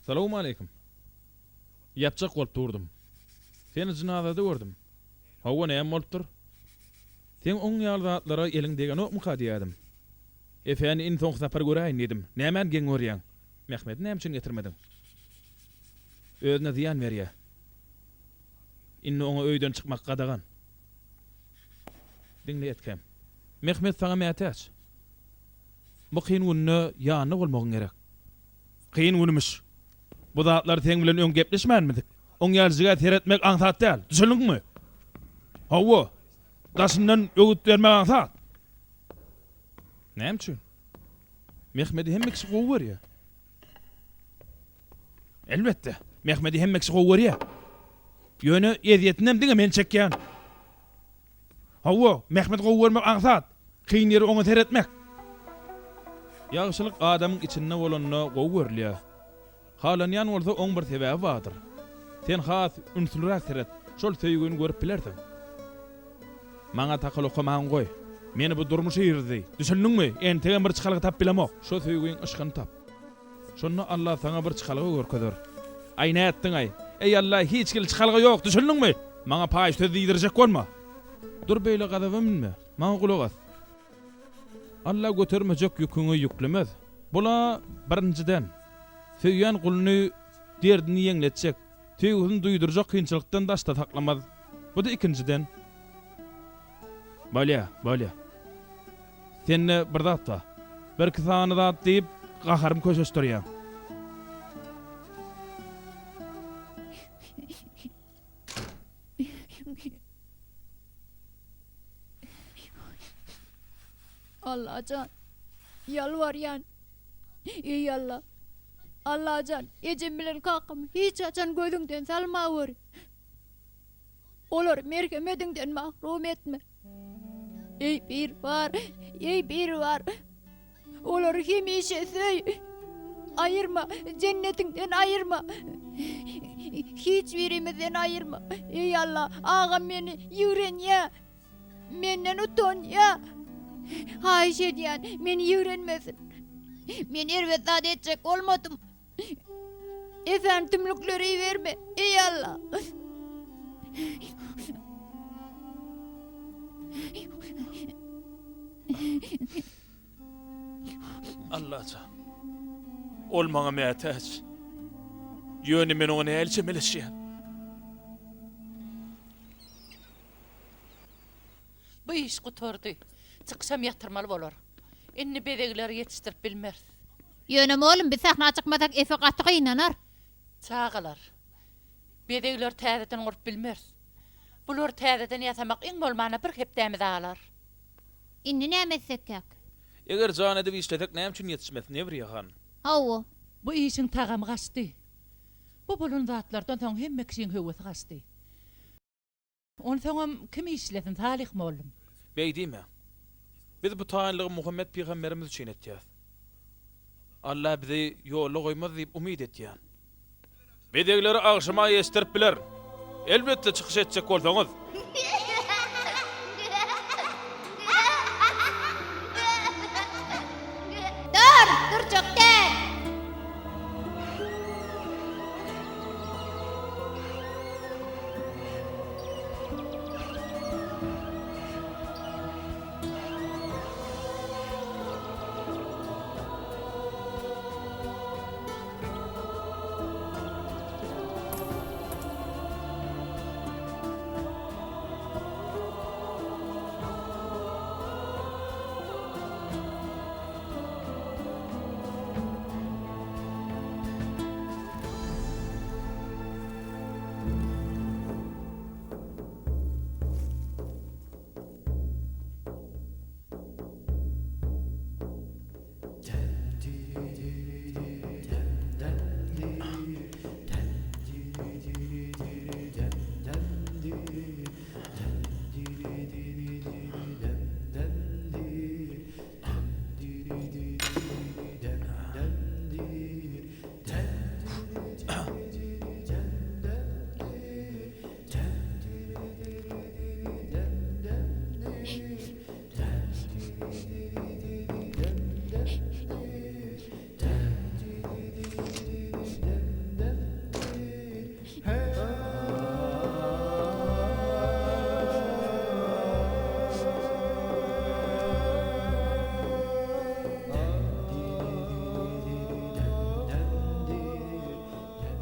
Salamu aleyküm. Yapacak bolup durdum. Seni jinazada gördüm. Hawa näme bolupdyr? Sen oň ýaldatlara eliň degen okmy diýdim. Efendi in soň sapar göräýin dedim. Nämen geň görýän? Mehmet näme üçin getirmedin? Özüne ziyan berýär. Inni oňa öýden çykmak gadagan. Diňle etkem. Mehmet saňa mätäç. Bu kyn gününe ýanyna bolmagyň gerek. Kyn günümüş. Bu zatlar sen bilen öň gepleşmänmidik? Oň ýaljyga teretmek aňsat däl. Düşündiňmi? Hawa. Daşyndan öwüt bermek aňsat. Näme üçin? Mehmedi hemme kişi gowy berýär. Elbetde. Mehmedi hemme kişi gowy berýär. Ýöne eziýetinden diňe men çekýän. Hawa, Mehmet gowy bermek aňsat. Kyn ýeri oňa teretmek. Ýagşylyk adamyň içinde bolanyna gowy berýär. Halanyan bolsa oň bir sebäbi bardyr. Sen has ünsülrak teret, şol söýgüni görüp bilersiň. Maňa takyl okamaň goý. Meni bu durmuşa ýerdi. Düşündiňmi? Entegen bir çykalygy tap bilemok. Şo söýgüň ışkyny tap. Şonu Allah saňa bir çykalygy görkezler. Ay näetdiň ay? Ey Allah, hiç kil çykalygy ýok. Düşündiňmi? Maňa paýy söz diýdirjek bolma. Dur beýle gadabymmy? Maňa gulak as. Allah götermejek ýüküňi ýüklemez. Bula birinciden söýýän guluny derdini ýeňletjek, töýgüsini duýdurjak kynçylykdan daşda taklamaz. Bu da ikinciden. Balya. Senne bir zat da. Bir kisany zat diýip gaharym köşeşdirýär. Allah'can, yalvaryan. Ey Allah. Allah'can, ecem bilen kakam hiç açan gözüňden salma wör. Olar merhemetiňden mahrum etme. Ey bir var. Olar hemişe söy. Ayırma, cennetinden ayırma. Hiç birimizden ayırma. Ey Allah, ağam meni yüren ya. Menden uton ya. Haýş edýän, meni ýörenmesin. Men erwezat etjek bolmadym. Efendimlikleri verme, ey Allah. Allah'a. Ol maňa mätäç. Ýöne men oňa elçemeleşýän. Bu iş guturdy. Çyksam ýatyrmaly bolar. Inni bedegleri ýetişdirip bilmer. Ýöne molum biz sahna çykmasak efe gaty gynanar. Çağalar. Bedegler täzeden gurup bilmer. Bular täzeden ýasamak iň bolmana bir hepdämiz alar. Inni näme etsek? Eger jan edip işletek näme üçin ýetişmez Nevriýan? Hawa. Bu işin tagam gaçdy. Bu bolun zatlardan soň hemme kişiň höwesi gaçdy. On soňam kim işlesin talih molum? Beýdime. Biz bu taýinlygy Muhammed Peygamberimiz üçin etýär. Allah bizi ýola goýmaz diýip umyd etýär. Bedegleri agşama ýestirip biler. Elbetde çykyş etjek bolsaňyz. Dur çok gel.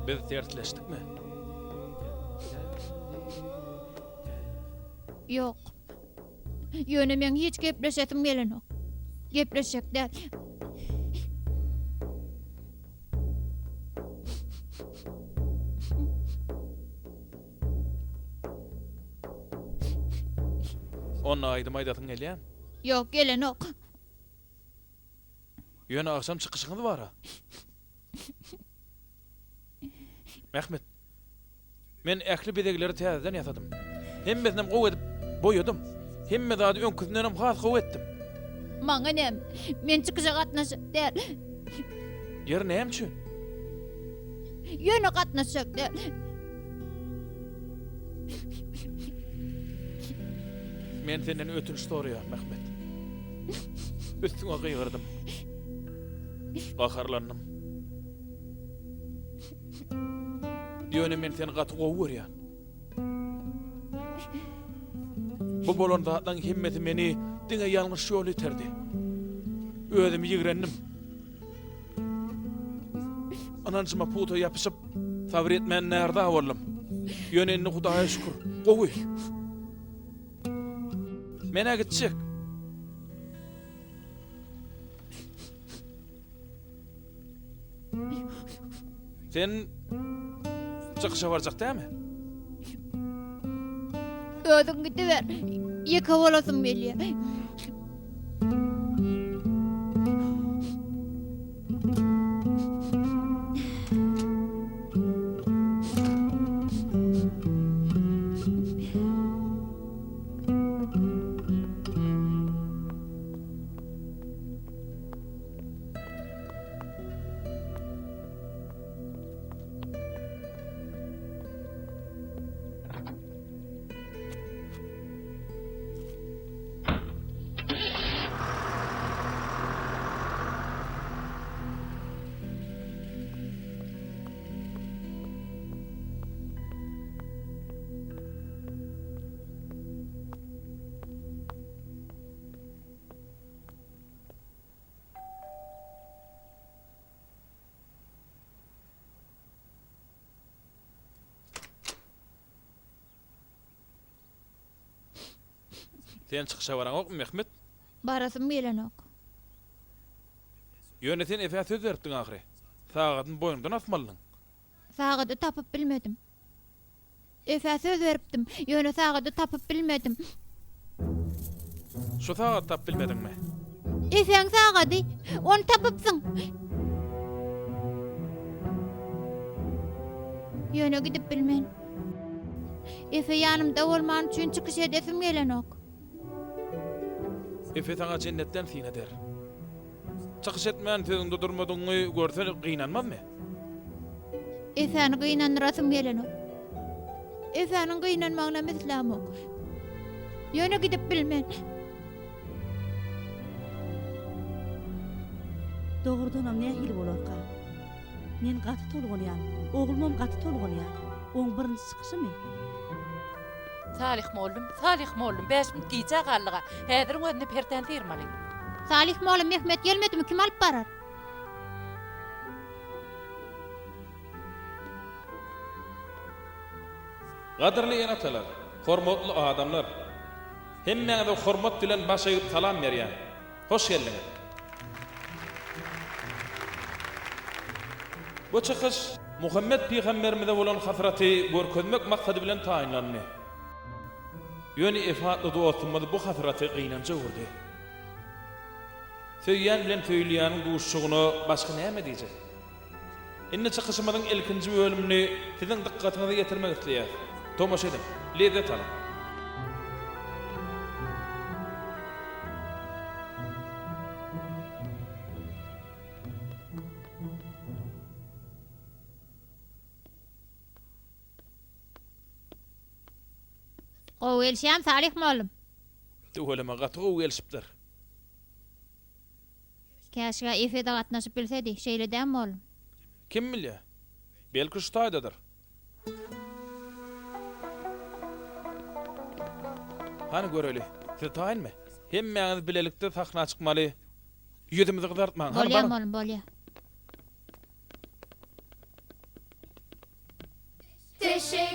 Biz dertleşdikmi? Yok. Ýöne men hiç gepleşesim gelenok. Gepleşek däl. Onna aýdym aýdatyn gelýän. Yok gelenok. Ýöne akşam çykyşyňyz bara. Mehmet. Men ähli bedegleri täzeden ýatadym. Hemmesinem gowy edip boýadym. Hemme zady öňküsünden has gowy etdim. Maňa nem? Men çykyşa gatnaşyk däl. Ýer näme üçin? Ýöne gatnaşyk däl. Men senden ötünç soraýar Mehmet. Üstüňe gıýgyrdym. Gaharlandym. Ýöne men seni gaty gowy görýän. Bu bolondadan himmeti meni diňe ýalňyş ýol iterdi. Özüm ýigrendim. Anancıma puto yapışıp sabır etmeyen nerede oğlum? Yönelini Hudaya şükür. Gowy. Mene gitçek. Sen çıkışa varacak değil mi? Özüň gidiber. Ýeke bolasym belýär. Sen çıkışa varan ok mu Mehmet? Barasym gelenok. Yönetin efe söz veripdin ahire. Sagatın boyundan asmalyň. Sagady tapyp bilmedim. Efe söz beripdim. Ýöne sagady tapyp bilmedim. Şu sagat tap bilmedin mi? Efeň sagady, onu tapypsyň. Ýöne gidip bilmen. Efe ýanymda bolman üçin çykyş edesim gelenok. Efe sana cennetten sin eder. Çıkış etmeyen sözünde durmadyňy görsen gynanmaz mı? Efäni gynandyrasym gelenok. Efäniň gynanmagyna meslam ok. Ýöne gidip bilmen. Doğrudanam ne hil bolaka? Men gaty tolgunýan, oğlumam gaty tolgunýan. Oň birinji çykyşymy? Salih mollum, 5 minut giyce gallyga. Häzir özüne perden termaly. Salih mollum Mehmet gelmedimi kim alyp barar? Gadyrly enatalar, hormatly adamlar. Hemmeňize hormat bilen baş eýip salam berýän. Hoş geldiňiz. Bu çykyş Muhammed Peygamberimize bolan hasraty görkezmek maksady bilen taýinlandy. Ýöne efatly dostumyz bu hasraty gynança gördi. Söýýän bilen söýleýäniň duşşugyny başga näme diýjek? Indi çykyşymyzyň ilkinji bölümini siziň dikkatyňize getirmek isleýär. Tomaş edin, lezzet alın. O elşem Salih mollum. Töweleme gaty gowy elşipdir. Käşga efede gatnaşyp bilsedi, şeýledem mollum. Kim bilýär? Belki şu taýdadyr. Hani göreli, siz taýinmi? Hemmeňiz bilelikde sahna çykmaly. Ýüzümizi gyzartmaň. Hani Bolýar bar. mollum, bolýar. eşeği